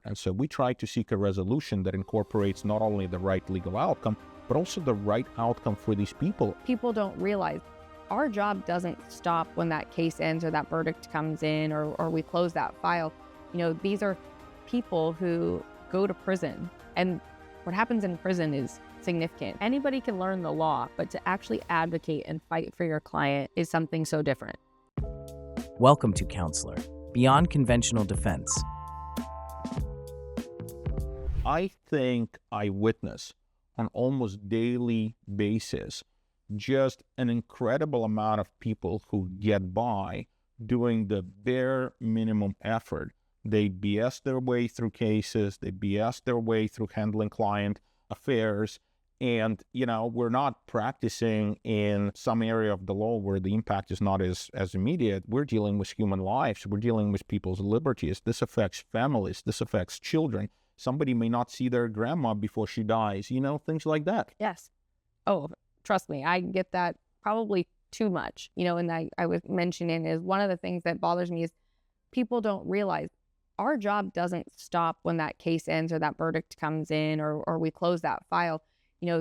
And so we try to seek a resolution that incorporates not only the right legal outcome, but also the right outcome for these people. People don't realize our job doesn't stop when that case ends or that verdict comes in or we close that file. These are people who go to prison, and what happens in prison is significant. Anybody can learn the law, but to actually advocate and fight for your client is something so different. Welcome to Counselor, Beyond Conventional Defense. I think I witness on almost daily basis just an incredible amount of people who get by doing the bare minimum effort. They BS their way through cases, they BS their way through handling client affairs, and we're not practicing in some area of the law where the impact is not as immediate. We're dealing with human lives, we're dealing with people's liberties. This affects families, this affects children. Somebody may not see their grandma before she dies, things like that. Yes. Oh, trust me, I get that probably too much. And I was mentioning is one of the things that bothers me is people don't realize our job doesn't stop when that case ends or that verdict comes in or we close that file.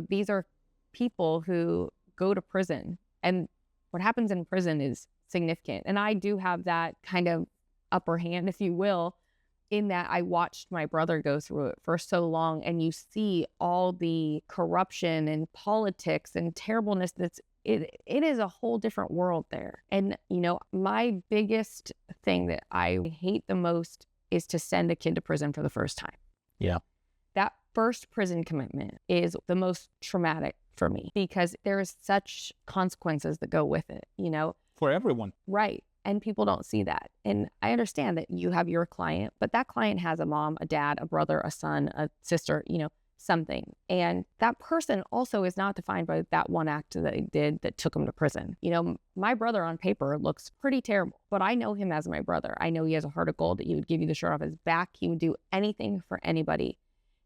These are people who go to prison, and what happens in prison is significant. And I do have that kind of upper hand, if you will, in that I watched my brother go through it for so long, and you see all the corruption and politics and terribleness it is a whole different world there. And, my biggest thing that I hate the most is to send a kid to prison for the first time. Yeah. That first prison commitment is the most traumatic for me because there is such consequences that go with it, For everyone. Right. And people don't see that. And I understand that you have your client, but that client has a mom, a dad, a brother, a son, a sister, something. And that person also is not defined by that one act that they did that took them to prison. My brother on paper looks pretty terrible, but I know him as my brother. I know he has a heart of gold, that he would give you the shirt off his back. He would do anything for anybody.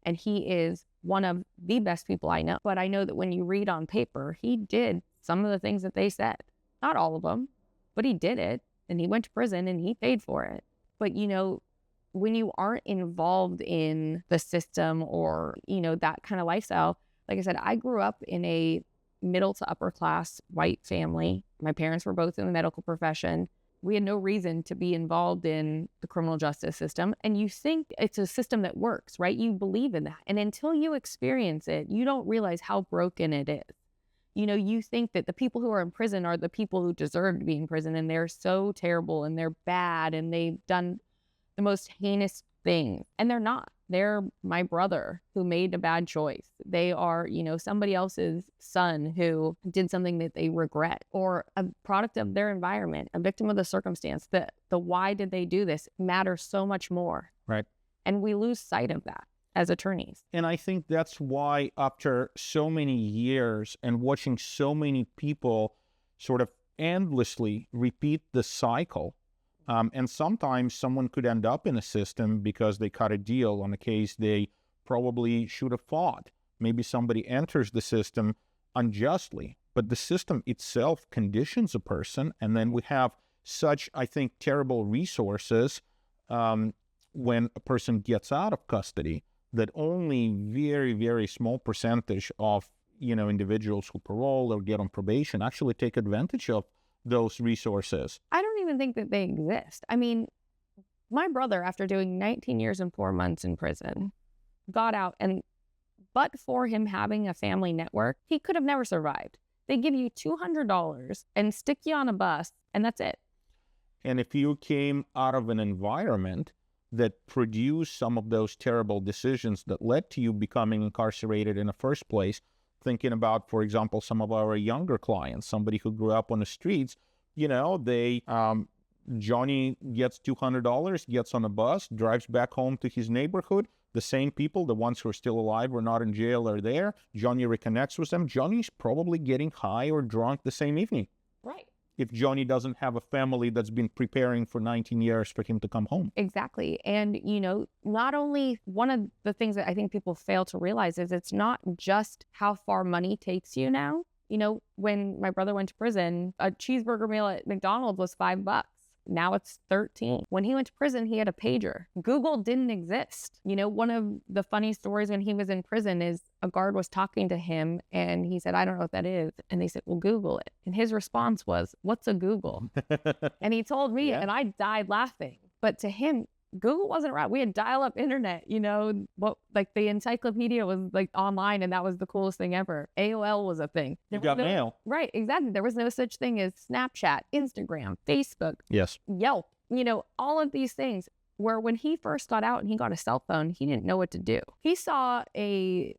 And he is one of the best people I know. But I know that when you read on paper, he did some of the things that they said. Not all of them, but he did it. And he went to prison and he paid for it. But, when you aren't involved in the system or, that kind of lifestyle, like I said, I grew up in a middle to upper class white family. My parents were both in the medical profession. We had no reason to be involved in the criminal justice system. And you think it's a system that works, right? You believe in that. And until you experience it, you don't realize how broken it is. You think that the people who are in prison are the people who deserve to be in prison, and they're so terrible and they're bad and they've done the most heinous things. And they're not. They're my brother who made a bad choice. They are, somebody else's son who did something that they regret, or a product of their environment, a victim of the circumstance. The why did they do this matters so much more. Right. And we lose sight of that as attorneys. And I think that's why after so many years and watching so many people sort of endlessly repeat the cycle, and sometimes someone could end up in a system because they cut a deal on a case they probably should have fought. Maybe somebody enters the system unjustly, but the system itself conditions a person. And then we have such, I think, terrible resources when a person gets out of custody that only very, very small percentage of, individuals who parole or get on probation actually take advantage of those resources. I don't even think that they exist. I mean, my brother, after doing 19 years and 4 months in prison, got out, and but for him having a family network, he could have never survived. They give you $200 and stick you on a bus, and that's it. And if you came out of an environment that produced some of those terrible decisions that led to you becoming incarcerated in the first place, thinking about, for example, some of our younger clients, somebody who grew up on the streets, Johnny gets $200, gets on a bus, drives back home to his neighborhood. The same people, the ones who are still alive or not in jail, are there. Johnny reconnects with them. Johnny's probably getting high or drunk the same evening. Right. If Johnny doesn't have a family that's been preparing for 19 years for him to come home. Exactly. And, not only one of the things that I think people fail to realize is it's not just how far money takes you now. When my brother went to prison, a cheeseburger meal at McDonald's was $5. Now it's 13. When he went to prison, he had a pager. Google didn't exist. One of the funny stories when he was in prison is a guard was talking to him and he said, I don't know what that is. And they said, well, Google it. And his response was, what's a Google? And he told me, and I died laughing. But to him, Google wasn't around. We had dial-up internet, like the encyclopedia was like online, and that was the coolest thing ever. AOL was a thing. You got mail. Right, exactly. There was no such thing as Snapchat, Instagram, Facebook, yes, Yelp, all of these things. Where when he first got out and he got a cell phone, he didn't know what to do. He saw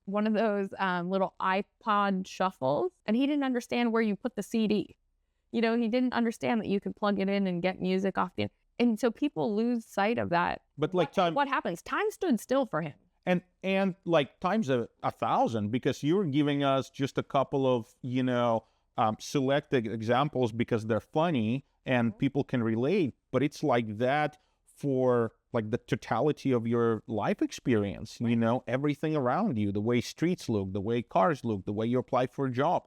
one of those little iPod shuffles, and he didn't understand where you put the CD. He didn't understand that you could plug it in and get music off the. And so people lose sight of that. But like time, what happens? Time stood still for him. And like times 1,000, because you're giving us just a couple of selected examples because they're funny and people can relate. But it's like that for like the totality of your life experience. Right. Everything around you, the way streets look, the way cars look, the way you apply for a job.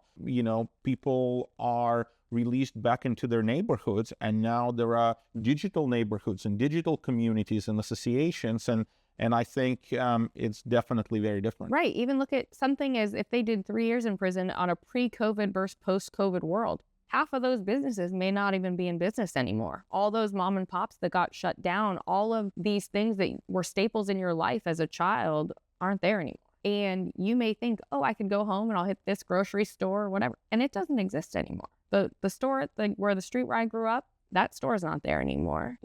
People are released back into their neighborhoods, and now there are digital neighborhoods and digital communities and associations, and I think it's definitely very different. Right. Even look at something as if they did 3 years in prison on a pre-COVID versus post-COVID world. Half of those businesses may not even be in business anymore. All those mom and pops that got shut down, all of these things that were staples in your life as a child aren't there anymore. And you may think, oh, I could go home and I'll hit this grocery store or whatever. And it doesn't exist anymore. The store where the street where I grew up, that store is not there anymore.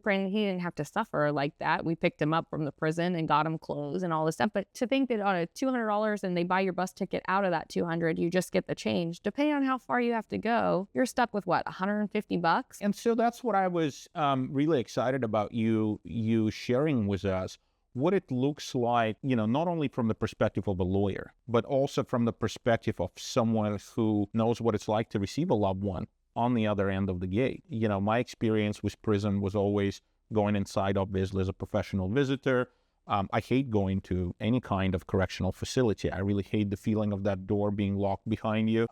Granted, he didn't have to suffer like that. We picked him up from the prison and got him clothes and all this stuff. But to think that on a $200 and they buy your bus ticket out of that $200, you just get the change. Depending on how far you have to go, you're stuck with what, $150? And so that's what I was really excited about you sharing with us. What it looks like, not only from the perspective of a lawyer, but also from the perspective of someone who knows what it's like to receive a loved one on the other end of the gate. My experience with prison was always going inside, obviously, as a professional visitor. I hate going to any kind of correctional facility. I really hate the feeling of that door being locked behind you.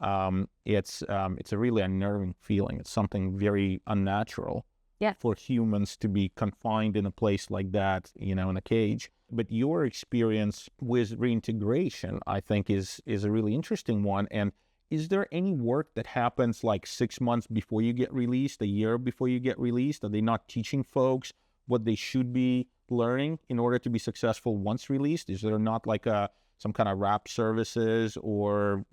It's a really unnerving feeling. It's something very unnatural. Yes. For humans to be confined in a place like that, in a cage. But your experience with reintegration, I think, is a really interesting one. And is there any work that happens like 6 months before you get released, a year before you get released? Are they not teaching folks what they should be learning in order to be successful once released? Is there not like some kind of RAP services or,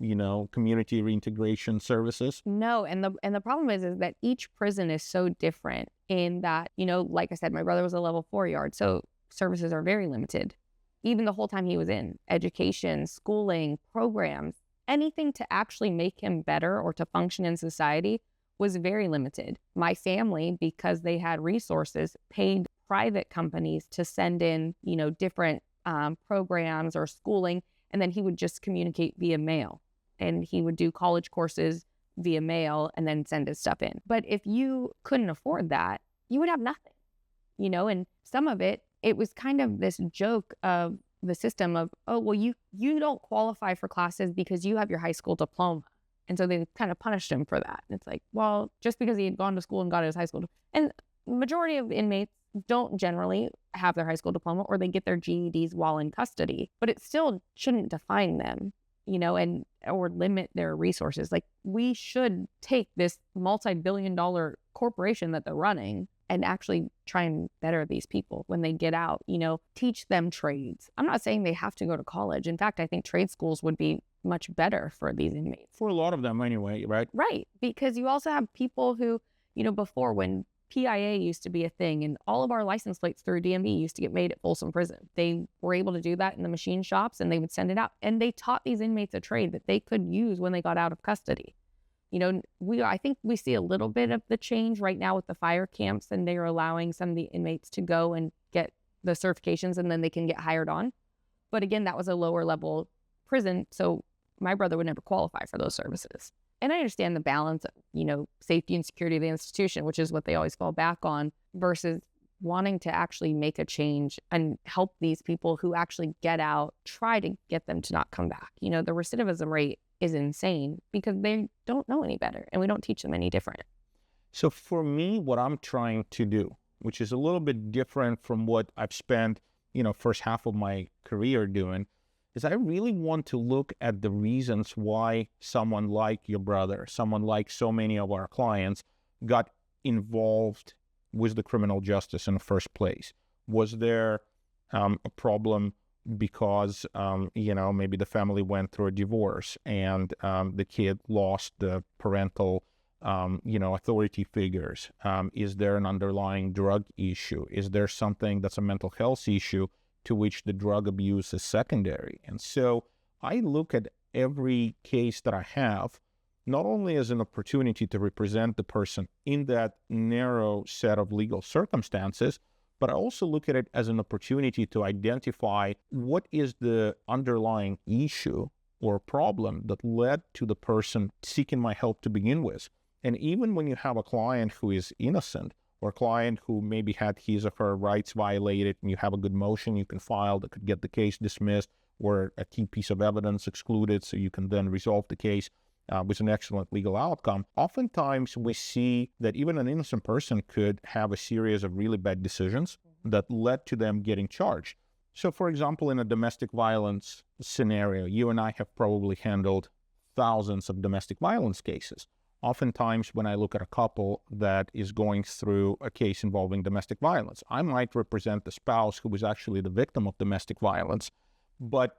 community reintegration services? No, and the problem is that each prison is so different in that, like I said, my brother was a level 4 yard, so services are very limited. Even the whole time he was in education, schooling, programs, anything to actually make him better or to function in society was very limited. My family, because they had resources, paid private companies to send in, different programs or schooling, and then he would just communicate via mail, and he would do college courses via mail and then send his stuff in. But if you couldn't afford that, you would have nothing, and some of it was kind of this joke of the system of, oh, well, you don't qualify for classes because you have your high school diploma. And so they kind of punished him for that. And it's like, well, just because he had gone to school and got his high school, and the majority of inmates don't generally have their high school diploma, or they get their GEDs while in custody, but it still shouldn't define them, or limit their resources. Like, we should take this multi-billion-dollar corporation that they're running and actually try and better these people when they get out, teach them trades. I'm not saying they have to go to college. In fact, I think trade schools would be much better for these inmates. For a lot of them anyway, right? Right, because you also have people who, before, when PIA used to be a thing, and all of our license plates through DMV used to get made at Folsom Prison. They were able to do that in the machine shops, and they would send it out. And they taught these inmates a trade that they could use when they got out of custody. I think we see a little bit of the change right now with the fire camps, and they are allowing some of the inmates to go and get the certifications, and then they can get hired on. But again, that was a lower level prison, so my brother would never qualify for those services. And I understand the balance of, safety and security of the institution, which is what they always fall back on, versus wanting to actually make a change and help these people who actually get out, try to get them to not come back. The recidivism rate is insane because they don't know any better, and we don't teach them any different. So for me, what I'm trying to do, which is a little bit different from what I've spent, first half of my career doing, is I really want to look at the reasons why someone like your brother, someone like so many of our clients, got involved with the criminal justice in the first place. Was there a problem because, maybe the family went through a divorce and the kid lost the parental authority figures? Is there an underlying drug issue? Is there something that's a mental health issue to which the drug abuse is secondary? And so I look at every case that I have, not only as an opportunity to represent the person in that narrow set of legal circumstances, but I also look at it as an opportunity to identify what is the underlying issue or problem that led to the person seeking my help to begin with. And even when you have a client who is innocent, or a client who maybe had his or her rights violated, and you have a good motion you can file that could get the case dismissed or a key piece of evidence excluded so you can then resolve the case with an excellent legal outcome, oftentimes we see that even an innocent person could have a series of really bad decisions that led to them getting charged. So for example, in a domestic violence scenario, you and I have probably handled thousands of domestic violence cases. Oftentimes, when I look at a couple that is going through a case involving domestic violence, I might represent the spouse who was actually the victim of domestic violence, but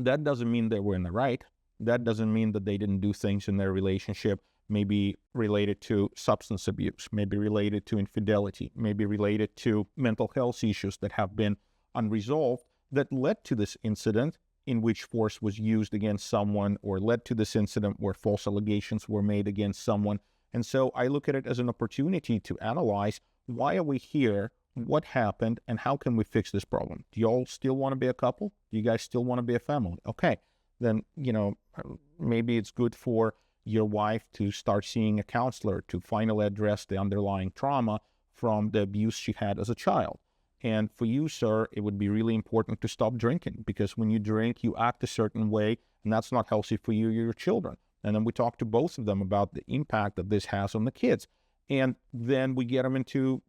that doesn't mean they were in the right. That doesn't mean that they didn't do things in their relationship, maybe related to substance abuse, maybe related to infidelity, maybe related to mental health issues that have been unresolved that led to this incident in which force was used against someone, or led to this incident where false allegations were made against someone. And so I look at it as an opportunity to analyze, why are we here? What happened? And how can we fix this problem? Do you all still want to be a couple? Do you guys still want to be a family? Okay, then, maybe it's good for your wife to start seeing a counselor to finally address the underlying trauma from the abuse she had as a child. And for you, sir, it would be really important to stop drinking, because when you drink, you act a certain way, and that's not healthy for you or your children. And then we talk to both of them about the impact that this has on the kids. And then we get them into,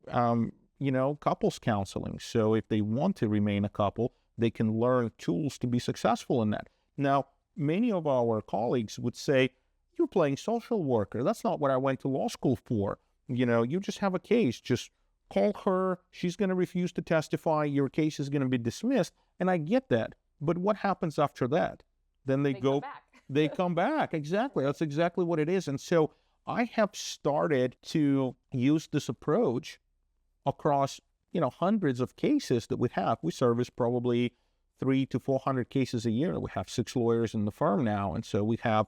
couples counseling. So if they want to remain a couple, they can learn tools to be successful in that. Now, many of our colleagues would say, you're playing social worker. That's not what I went to law school for. You just have a case. Just call her, she's going to refuse to testify, your case is going to be dismissed. And I get that. But what happens after that? Then they go, they come back. Exactly. That's exactly what it is. And so I have started to use this approach across, hundreds of cases that we have. We service probably 300 to 400 cases a year. We have 6 lawyers in the firm now. And so we have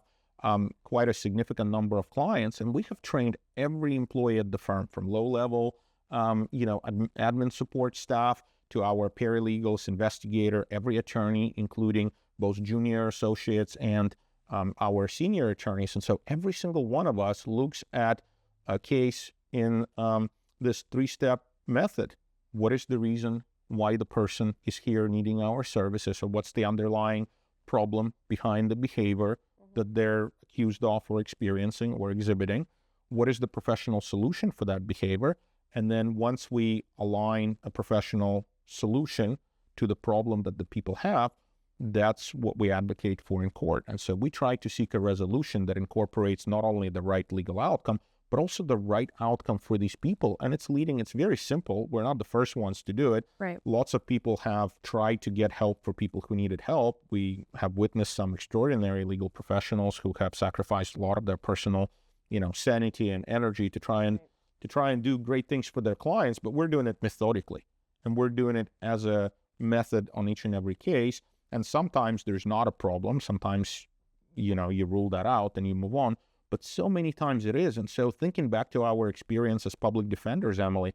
quite a significant number of clients. And we have trained every employee at the firm, from low level admin support staff to our paralegals, investigator, every attorney, including both junior associates and our senior attorneys. And so every single one of us looks at a case in this 3-step method. What is the reason why the person is here needing our services, or what's the underlying problem behind the behavior that they're accused of or experiencing or exhibiting? What is the professional solution for that behavior? And then once we align a professional solution to the problem that the people have, that's what we advocate for in court. And so we try to seek a resolution that incorporates not only the right legal outcome, but also the right outcome for these people. And it's very simple. We're not the first ones to do it. Right. Lots of people have tried to get help for people who needed help. We have witnessed some extraordinary legal professionals who have sacrificed a lot of their personal, sanity and energy to try and do great things for their clients, but we're doing it methodically, and we're doing it as a method on each and every case. And sometimes there's not a problem. Sometimes, you rule that out and you move on, but so many times it is. And so thinking back to our experience as public defenders, Emily,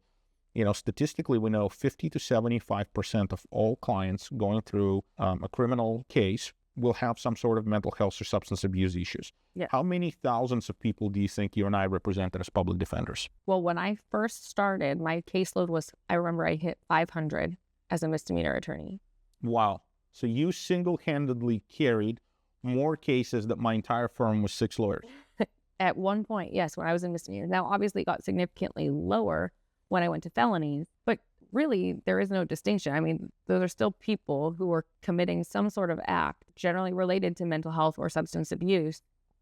statistically, we know 50 to 75% of all clients going through a criminal case will have some sort of mental health or substance abuse issues. Yeah. How many thousands of people do you think you and I represented as public defenders? Well, when I first started, my caseload was, I remember I hit 500 as a misdemeanor attorney. Wow. So you single-handedly carried more cases than my entire firm was 6 lawyers. At one point, yes, when I was in misdemeanors. Now, obviously, it got significantly lower when I went to felonies, but really, there is no distinction. I mean, those are still people who are committing some sort of act generally related to mental health or substance abuse,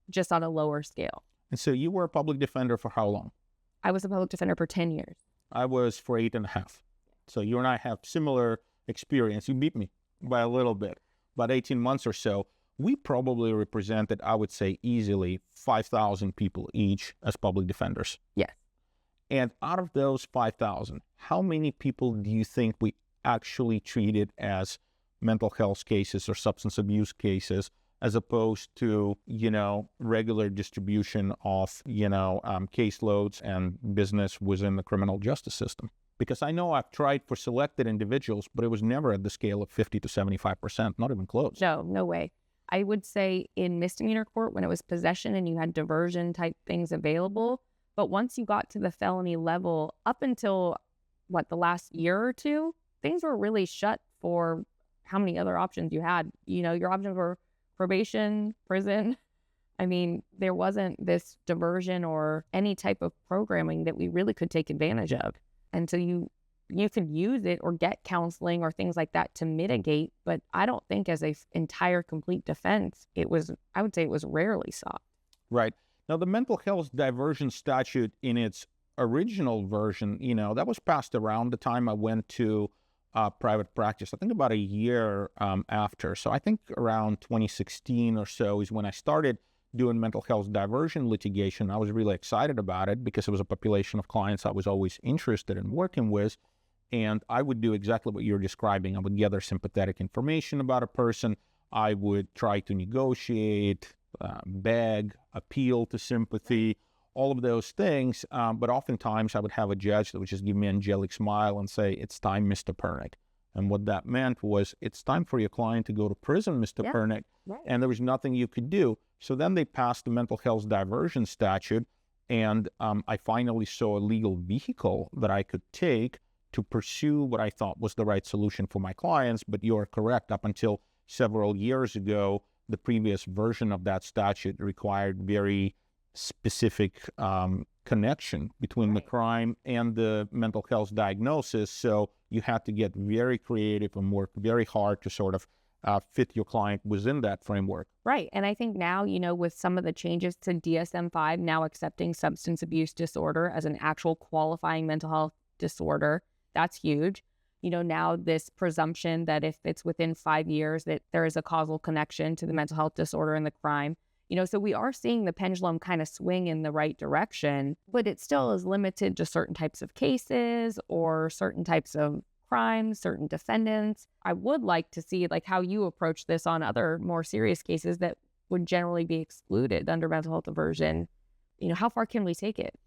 just on a lower scale. And so you were a public defender for how long? I was a public defender for 10 years. I was for 8.5. So you and I have similar experience. You beat me by a little bit, about 18 months or so. We probably represented, I would say, easily 5,000 people each as public defenders. Yes. And out of those 5,000, how many people do you think we actually treated as mental health cases or substance abuse cases, as opposed to, regular distribution of, caseloads and business within the criminal justice system? Because I know I've tried for selected individuals, but it was never at the scale of 50 to 75%, not even close. No way. I would say in misdemeanor court, when it was possession and you had diversion type things available, but once you got to the felony level, up until the last year or two, things were really shut for how many other options you had. Your options were probation, prison. I mean, there wasn't this diversion or any type of programming that we really could take advantage of. And so you could use it or get counseling or things like that to mitigate, but I don't think as a entire complete defense, I would say it was rarely sought. Right. Now, the mental health diversion statute in its original version, that was passed around the time I went to private practice, I think about a year after. So I think around 2016 or so is when I started doing mental health diversion litigation. I was really excited about it because it was a population of clients I was always interested in working with. And I would do exactly what you're describing. I would gather sympathetic information about a person. I would try to negotiate, beg, appeal to sympathy, all of those things. But oftentimes I would have a judge that would just give me an angelic smile and say, "It's time, Mr. Pernick." And what that meant was, it's time for your client to go to prison, Mr. Pernick. Right. And there was nothing you could do. So then they passed the mental health diversion statute. And I finally saw a legal vehicle that I could take to pursue what I thought was the right solution for my clients. But you're correct. Up until several years ago, the previous version of that statute required very specific connection between the crime and the mental health diagnosis. So you had to get very creative and work very hard to sort of fit your client within that framework. Right. And I think now, with some of the changes to DSM-5, now accepting substance abuse disorder as an actual qualifying mental health disorder, that's huge. Now this presumption that if it's within 5 years that there is a causal connection to the mental health disorder and the crime. So we are seeing the pendulum kind of swing in the right direction, but it still is limited to certain types of cases or certain types of crimes, certain defendants. I would like to see how you approach this on other more serious cases that would generally be excluded under mental health diversion. How far can we take it?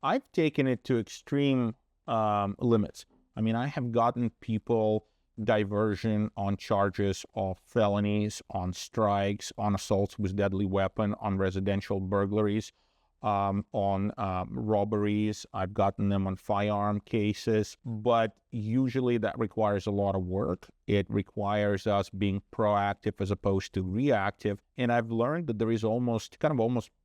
I've taken it to extreme limits. I mean, I have gotten people diversion on charges of felonies, on strikes, on assaults with deadly weapon, on residential burglaries, on robberies. I've gotten them on firearm cases, but usually that requires a lot of work. It requires us being proactive as opposed to reactive. And I've learned that there is almost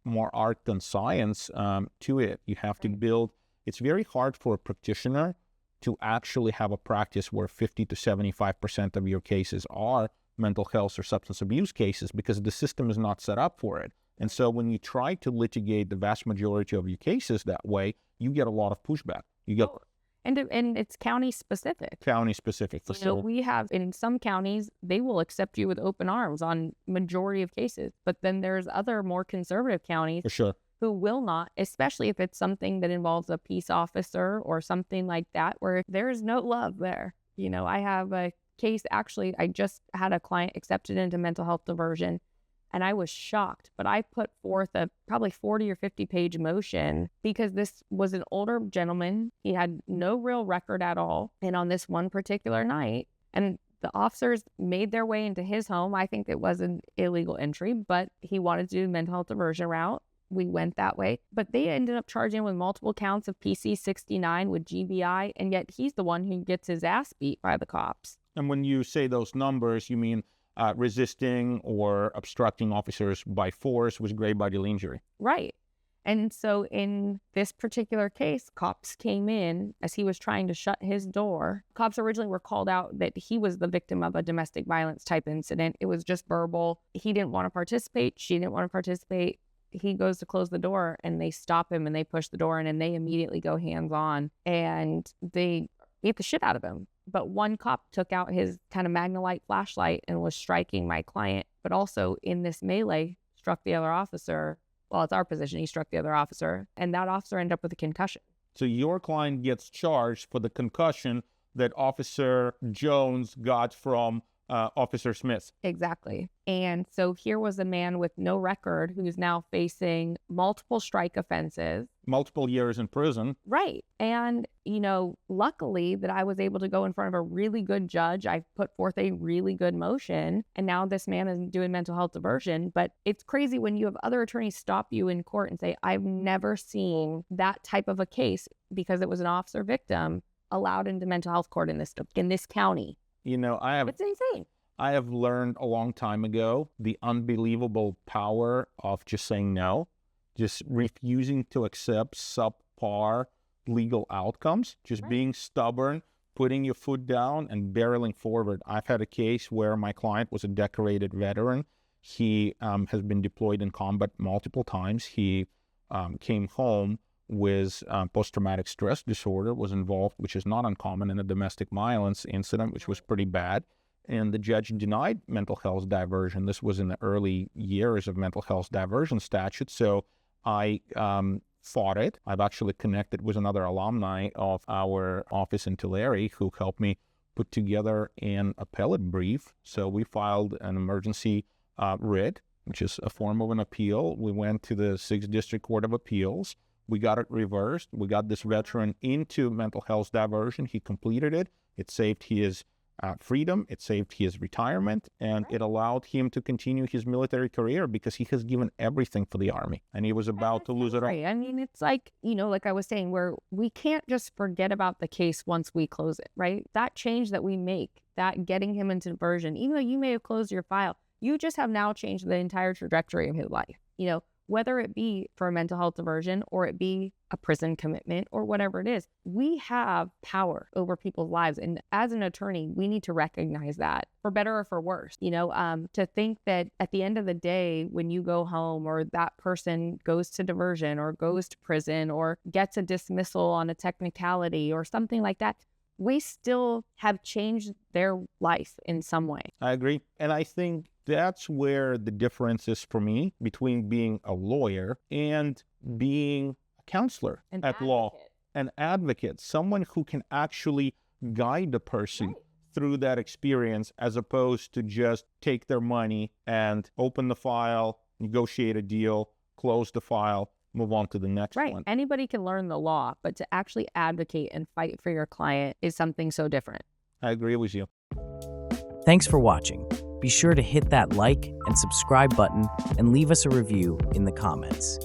more art than science to it. You have to build. It's very hard for a practitioner to actually have a practice where 50 to 75% of your cases are mental health or substance abuse cases because the system is not set up for it. And so when you try to litigate the vast majority of your cases that way, you get a lot of pushback. You get and it's county specific. County specific. We have in some counties, they will accept you with open arms on majority of cases. But then there's other more conservative counties for sure who will not, especially if it's something that involves a peace officer or something like that, where there is no love there. I have a case, actually, I just had a client accepted into mental health diversion, and I was shocked, but I put forth a probably 40 or 50 page motion because this was an older gentleman. He had no real record at all. And on this one particular night, and the officers made their way into his home. I think it was an illegal entry, but he wanted to do the mental health diversion route. We went that way, but they ended up charging him with multiple counts of PC 69 with GBI, and yet he's the one who gets his ass beat by the cops. And when you say those numbers, you mean resisting or obstructing officers by force with great bodily injury. Right. And so in this particular case, cops came in as he was trying to shut his door. Cops originally were called out that he was the victim of a domestic violence type incident. It was just verbal. He didn't want to participate. She didn't want to participate. He goes to close the door and they stop him and they push the door in and they immediately go hands on and they beat the shit out of him. But one cop took out his kind of Magnalite flashlight and was striking my client, but also in this melee struck the other officer. Well, it's our position. He struck the other officer, and that officer ended up with a concussion. So your client gets charged for the concussion that Officer Jones got from Officer Smith. Exactly. And so here was a man with no record who's now facing multiple strike offenses. Multiple years in prison. Right. And, luckily that I was able to go in front of a really good judge. I put forth a really good motion. And now this man is doing mental health diversion. But it's crazy when you have other attorneys stop you in court and say, I've never seen that type of a case because it was an officer victim allowed into mental health court in this county. It's insane. I have learned a long time ago the unbelievable power of just saying no, just refusing to accept subpar legal outcomes, just being stubborn, putting your foot down and barreling forward. I've had a case where my client was a decorated veteran. He has been deployed in combat multiple times. He came home with post-traumatic stress disorder, was involved, which is not uncommon, in a domestic violence incident, which was pretty bad. And the judge denied mental health diversion. This was in the early years of mental health diversion statute. So I fought it. I've actually connected with another alumni of our office in Tulare who helped me put together an appellate brief. So we filed an emergency writ, which is a form of an appeal. We went to the 6th District Court of Appeals. We got it reversed. We got this veteran into mental health diversion. He completed it. It saved his freedom. It saved his retirement. And it allowed him to continue his military career because he has given everything for the Army. And he was about to lose it all. Right. I mean, it's like, like I was saying, where we can't just forget about the case once we close it, right? That change that we make, that getting him into diversion, even though you may have closed your file, you just have now changed the entire trajectory of his life. Whether it be for a mental health diversion or it be a prison commitment or whatever it is, we have power over people's lives. And as an attorney, we need to recognize that, for better or for worse. To think that at the end of the day, when you go home or that person goes to diversion or goes to prison or gets a dismissal on a technicality or something like that, we still have changed their life in some way. I agree. And I think that's where the difference is for me between being a lawyer and being a counselor at law, an advocate, someone who can actually guide a person through that experience, as opposed to just take their money and open the file, negotiate a deal, close the file, move on to the next one. Anybody can learn the law, but to actually advocate and fight for your client is something so different. I agree with you. Thanks for watching. Be sure to hit that like and subscribe button and leave us a review in the comments.